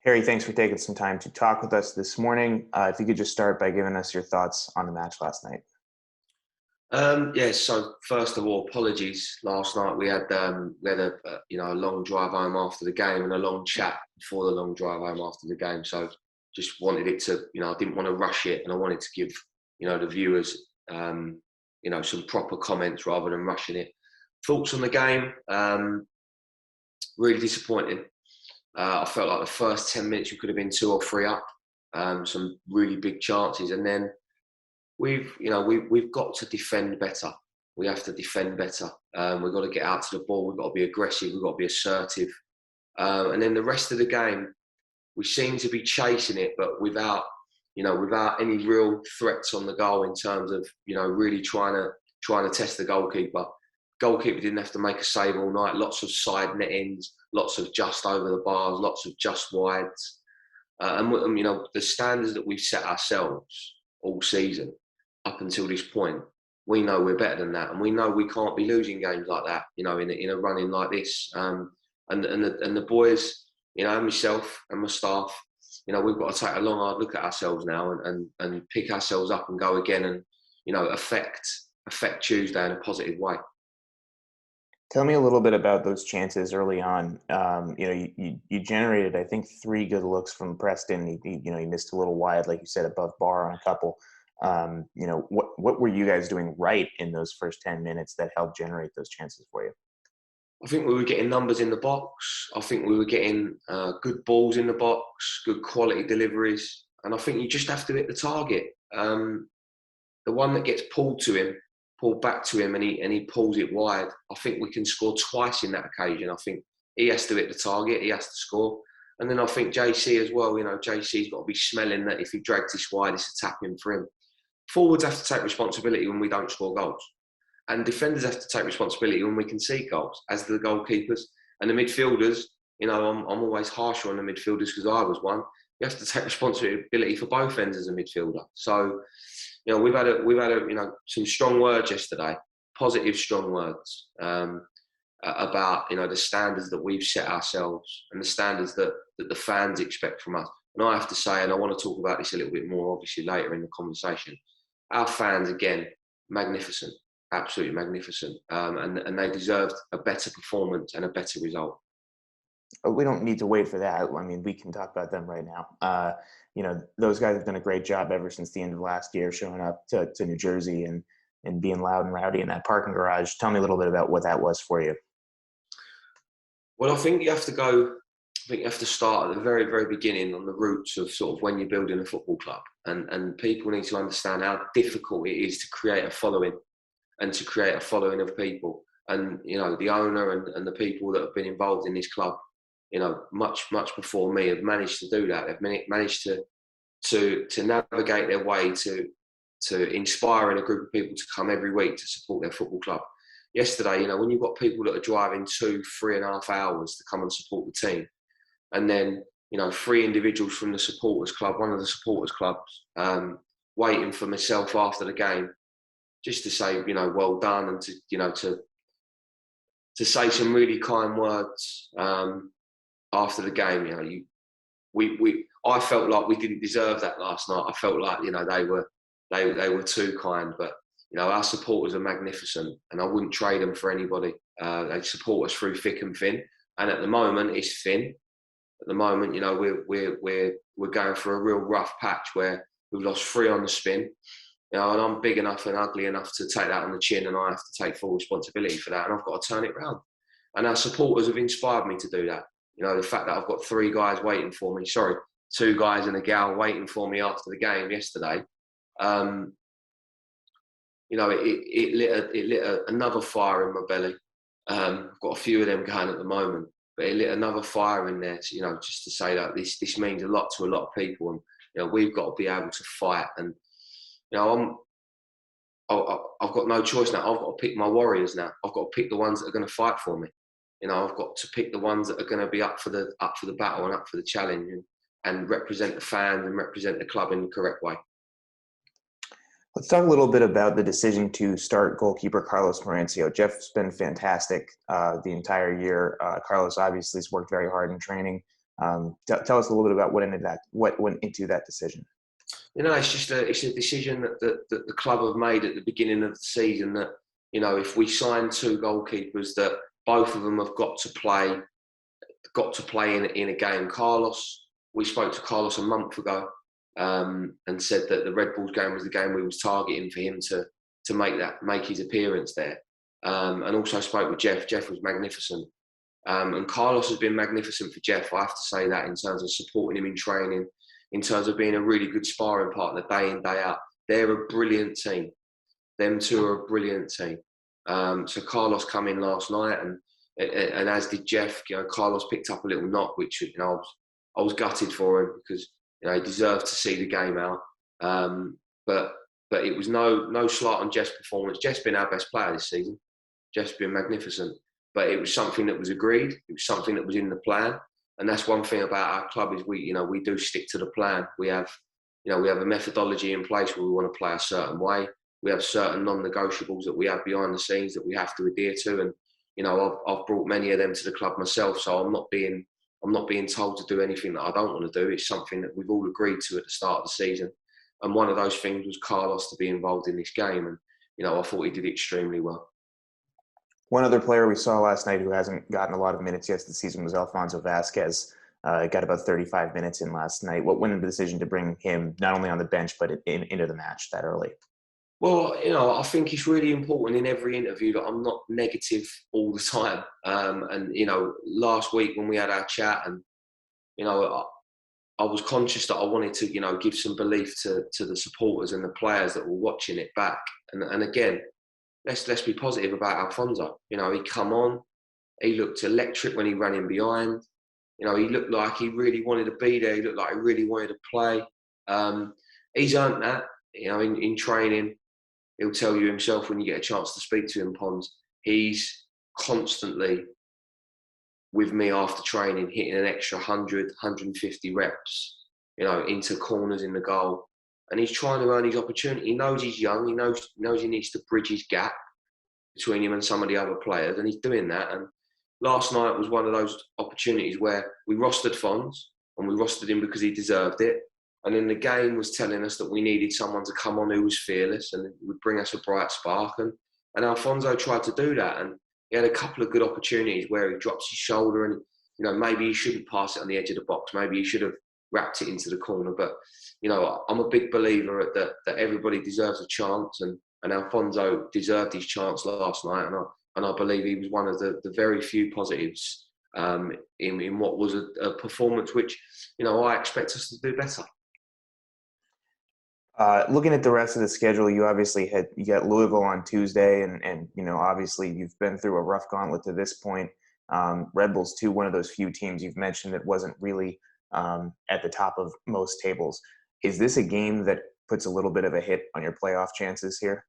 Harry, thanks for taking some time to talk with us this morning. If you could just start by giving us your thoughts on the match last night. Yes. So first of all, apologies. Last night we had a long drive home after the game and a long chat before the long drive home after the game. So just wanted it to, I didn't want to rush it, and I wanted to give the viewers some proper comments rather than rushing it. Thoughts on the game? Really disappointing. I felt like the first 10 minutes we could have been 2 or 3 up. Some really big chances, and then we've got to defend better. We have to defend better. We've got to get out to the ball. We've got to be aggressive. We've got to be assertive. And then the rest of the game, we seem to be chasing it, but without any real threats on the goal in terms of really trying to test the goalkeeper. Goalkeeper didn't have to make a save all night. Lots of side net-ins, lots of just over the bars, lots of just wides. And the standards that we've set ourselves all season up until this point, we know we're better than that, and we know we can't be losing games like that. In a running like this, and the boys, myself and my staff, we've got to take a long hard look at ourselves now and pick ourselves up and go again, and affect Tuesday in a positive way. Tell me a little bit about those chances early on. You generated, I think, 3 good looks from Preston. He missed a little wide, like you said, above bar on a couple. What were you guys doing right in those first 10 minutes that helped generate those chances for you? I think we were getting numbers in the box. I think we were getting good balls in the box, good quality deliveries, and I think you just have to hit the target. The one that gets pulled back to him, and he pulls it wide. I think we can score twice in that occasion. I think he has to hit the target, he has to score. And then I think JC as well, JC's got to be smelling that if he drags this wide, it's a tap in for him. Forwards have to take responsibility when we don't score goals. And defenders have to take responsibility when we concede goals, as do the goalkeepers. And the midfielders, I'm always harsher on the midfielders because I was one. You have to take responsibility for both ends as a midfielder. So, we've had some strong words yesterday, positive strong words about the standards that we've set ourselves and the standards that the fans expect from us. And I have to say, and I want to talk about this a little bit more, obviously later in the conversation. Our fans, again, magnificent, absolutely magnificent, and they deserved a better performance and a better result. We don't need to wait for that. I mean, we can talk about them right now. Those guys have done a great job ever since the end of last year, showing up to New Jersey and being loud and rowdy in that parking garage. Tell me a little bit about what that was for you. Well, I think you have to start at the very, very beginning on the roots of sort of when you're building a football club. And people need to understand how difficult it is to create a following and to create a following of people. And, the owner and the people that have been involved in this club, much, much before me, have managed to do that. They've managed to navigate their way to inspiring a group of people to come every week to support their football club. Yesterday, when you've got people that are driving 2-3.5 hours to come and support the team, and then 3 individuals from the supporters club, one of the supporters clubs, waiting for myself after the game, just to say well done, and to say some really kind words after the game. I felt like we didn't deserve that last night. I felt like they were too kind, but our supporters are magnificent, and I wouldn't trade them for anybody. They support us through thick and thin, and at the moment it's thin. At the moment, we're going for a real rough patch where we've lost 3 on the spin. And I'm big enough and ugly enough to take that on the chin, and I have to take full responsibility for that, and I've got to turn it round. And our supporters have inspired me to do that. The fact that I've got 3 guys waiting for me, 2 guys and a gal waiting for me after the game yesterday, it lit another fire in my belly. I've got a few of them going at the moment, but it lit another fire in there, just to say that this means a lot to a lot of people, and we've got to be able to fight. And I've got no choice now. I've got to pick my warriors now. I've got to pick the ones that are going to fight for me. I've got to pick the ones that are going to be up for the battle and up for the challenge, and represent the fans and represent the club in the correct way. Let's talk a little bit about the decision to start goalkeeper Carlos Mauricio. Jeff's been fantastic the entire year. Carlos obviously has worked very hard in training. Tell us a little bit about what went into that decision. It's just it's a decision that the club have made at the beginning of the season that, if we sign two goalkeepers, that both of them have got to play in a game. We spoke to Carlos a month ago, and said that the Red Bulls game was the game we was targeting for him to make his appearance there. And also spoke with Jeff. Jeff was magnificent. And Carlos has been magnificent for Jeff. I have to say that, in terms of supporting him in training, in terms of being a really good sparring partner day in, day out. They're a brilliant team. Them two are a brilliant team. So Carlos come in last night, and as did Jeff. Carlos picked up a little knock, which I was gutted for him, because he deserved to see the game out. But it was no slight on Jeff's performance. Jeff's been our best player this season. Jeff's been magnificent. But it was something that was agreed. It was something that was in the plan. And that's one thing about our club, is we do stick to the plan. We have a methodology in place where we want to play a certain way. We have certain non-negotiables that we have behind the scenes that we have to adhere to. And I've brought many of them to the club myself, so I'm not being told to do anything that I don't want to do. It's something that we've all agreed to at the start of the season. And one of those things was Carlos to be involved in this game. And I thought he did extremely well. One other player we saw last night who hasn't gotten a lot of minutes yet this season was Alfonso Vazquez. Got about 35 minutes in last night. What went into the decision to bring him not only on the bench, but into the match that early? Well, I think it's really important in every interview that I'm not negative all the time. And last week when we had our chat, and I was conscious that I wanted to give some belief to the supporters and the players that were watching it back. And again, let's be positive about Alfonso. He come on, he looked electric when he ran in behind. He looked like he really wanted to be there. He looked like he really wanted to play. He's earned that. In training, he'll tell you himself when you get a chance to speak to him, Pons. He's constantly with me after training, hitting an extra 100, 150 reps, into corners in the goal. And he's trying to earn his opportunity. He knows he's young. He knows he needs to bridge his gap between him and some of the other players, and he's doing that. And last night was one of those opportunities where we rostered Fons, and we rostered him because he deserved it. And then the game was telling us that we needed someone to come on who was fearless and would bring us a bright spark. And Alfonso tried to do that. And he had a couple of good opportunities where he drops his shoulder, and maybe he shouldn't pass it on the edge of the box. Maybe he should have wrapped it into the corner. But I'm a big believer that everybody deserves a chance, and Alfonso deserved his chance last night. And I believe he was one of the very few positives in what was a performance which I expect us to do better. Looking at the rest of the schedule, you obviously you got Louisville on Tuesday, and obviously you've been through a rough gauntlet to this point. Red Bulls too, one of those few teams you've mentioned that wasn't really at the top of most tables. Is this a game that puts a little bit of a hit on your playoff chances here?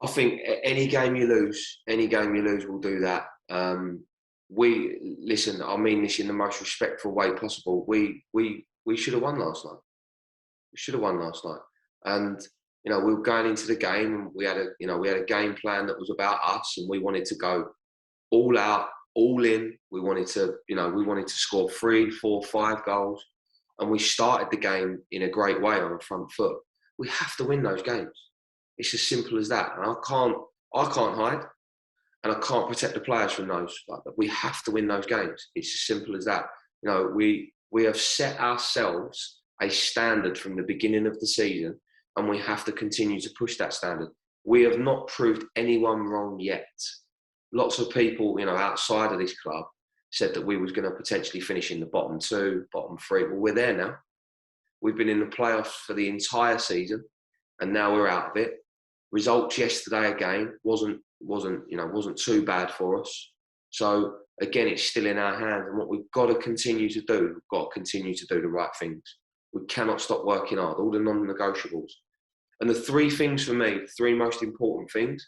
I think any game you lose will do that. Listen, I mean this in the most respectful way possible. We should have won last night. We should have won last night. And we were going into the game, and we had a game plan that was about us, and we wanted to go all out, all in. We wanted to score 3, 4, 5 goals. And we started the game in a great way on the front foot. We have to win those games. It's as simple as that. And I can't hide, and I can't protect the players from those. We have to win those games. It's as simple as that. We have set ourselves a standard from the beginning of the season, and we have to continue to push that standard. We have not proved anyone wrong yet. Lots of people, outside of this club said that we was going to potentially finish in the bottom 2, bottom 3. Well, we're there now. We've been in the playoffs for the entire season, and now we're out of it. Results yesterday again wasn't too bad for us. So again, it's still in our hands, and what we've got to continue to do, the right things. We cannot stop working hard. All the non-negotiables, and the 3 things for me, the 3 most important things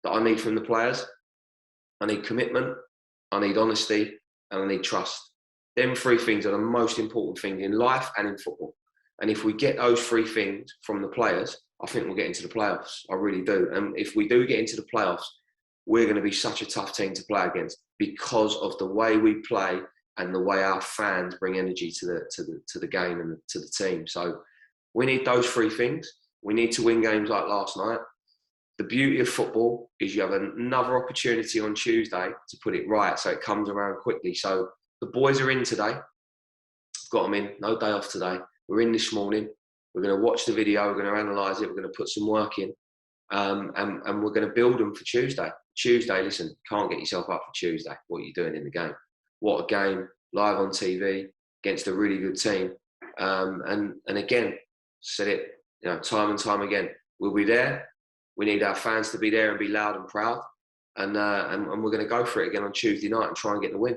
that I need from the players: I need commitment, I need honesty, and I need trust. Them 3 things are the most important things in life and in football. And if we get those 3 things from the players, I think we'll get into the playoffs. I really do. And if we do get into the playoffs, we're going to be such a tough team to play against because of the way we play and the way our fans bring energy to the game and to the team. So we need those three things. We need to win games like last night. The beauty of football is you have another opportunity on Tuesday to put it right, so it comes around quickly. So the boys are in today. Got them in. No day off today. We're in this morning. We're going to watch the video. We're going to analyse it. We're going to put some work in, and we're going to build them for Tuesday. Tuesday, listen, can't get yourself up for Tuesday. What are you doing in the game? What a game, live on TV against a really good team. And again, said it, time and time again. We'll be there. We need our fans to be there and be loud and proud. And we're going to go for it again on Tuesday night and try and get the win.